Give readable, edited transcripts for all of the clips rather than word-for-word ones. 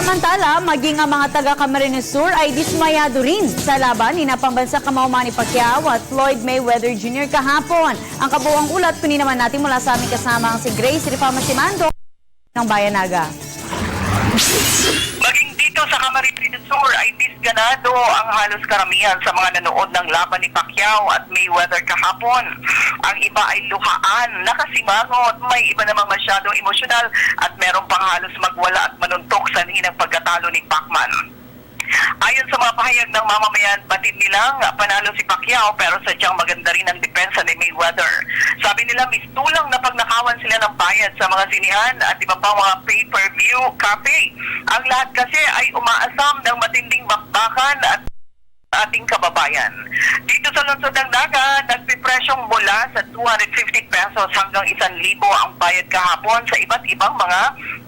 Samantala, maging ang mga taga Camarines Sur ay dismayado rin sa laban ni Pambansa Kamao Manny Pacquiao at Floyd Mayweather Jr. kahapon. Ang kabuuang ulat, kunin naman natin mula sa aming kasama si Grace Rifama Simando ng Bayanaga. Maging dito sa Camarines Sur ay disganado ang halos karamihan sa mga nanood ng laban ni Pacquiao at Mayweather kahapon. Ang iba ay luhaan, nakasimangot, may iba namang masyadong emosyonal at meron pang halos magwala at manuntok sa hinang pagkatalo ni Pacman. Ayon sa mga pahayag ng mamamayan, batid nilang panalo si Pacquiao pero sadyang maganda rin ang depensa ni Mayweather. Sabi nila mistulang na pagnakawan sila ng bayad sa mga sinihan at iba pang mga pay-per-view cafe. Ang lahat kasi ay umaasam ng matinding bakbakan at ating kababayan. Dito sa lungsod ng Naga, nagpipresyong mula sa 250 pesos hanggang 1,000 ang bayad kahapon sa iba't ibang mga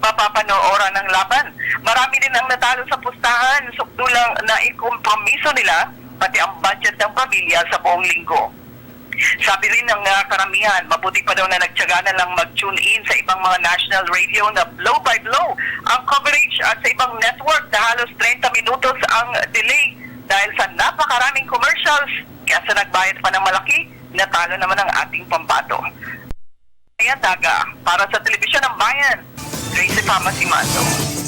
mapapanooran ng laban. Marami din ang natalo sa pustahan, sukdulang na ikompromiso nila pati ang budget ng pamilya sa buong linggo. Sabi rin ng karamihan, mabuti pa daw na nagtyaga na lang mag-tune in sa ibang mga national radio na blow by blow ang coverage at sa ibang network na halos 30 minutos ang delay dahil sa napakaraming commercials. Kaya sa nagbayad pa ng malaki, natalo naman ang ating pambato. Ayan, Daga, para sa Telebisyon ng Bayan, Grace Rifama Simando.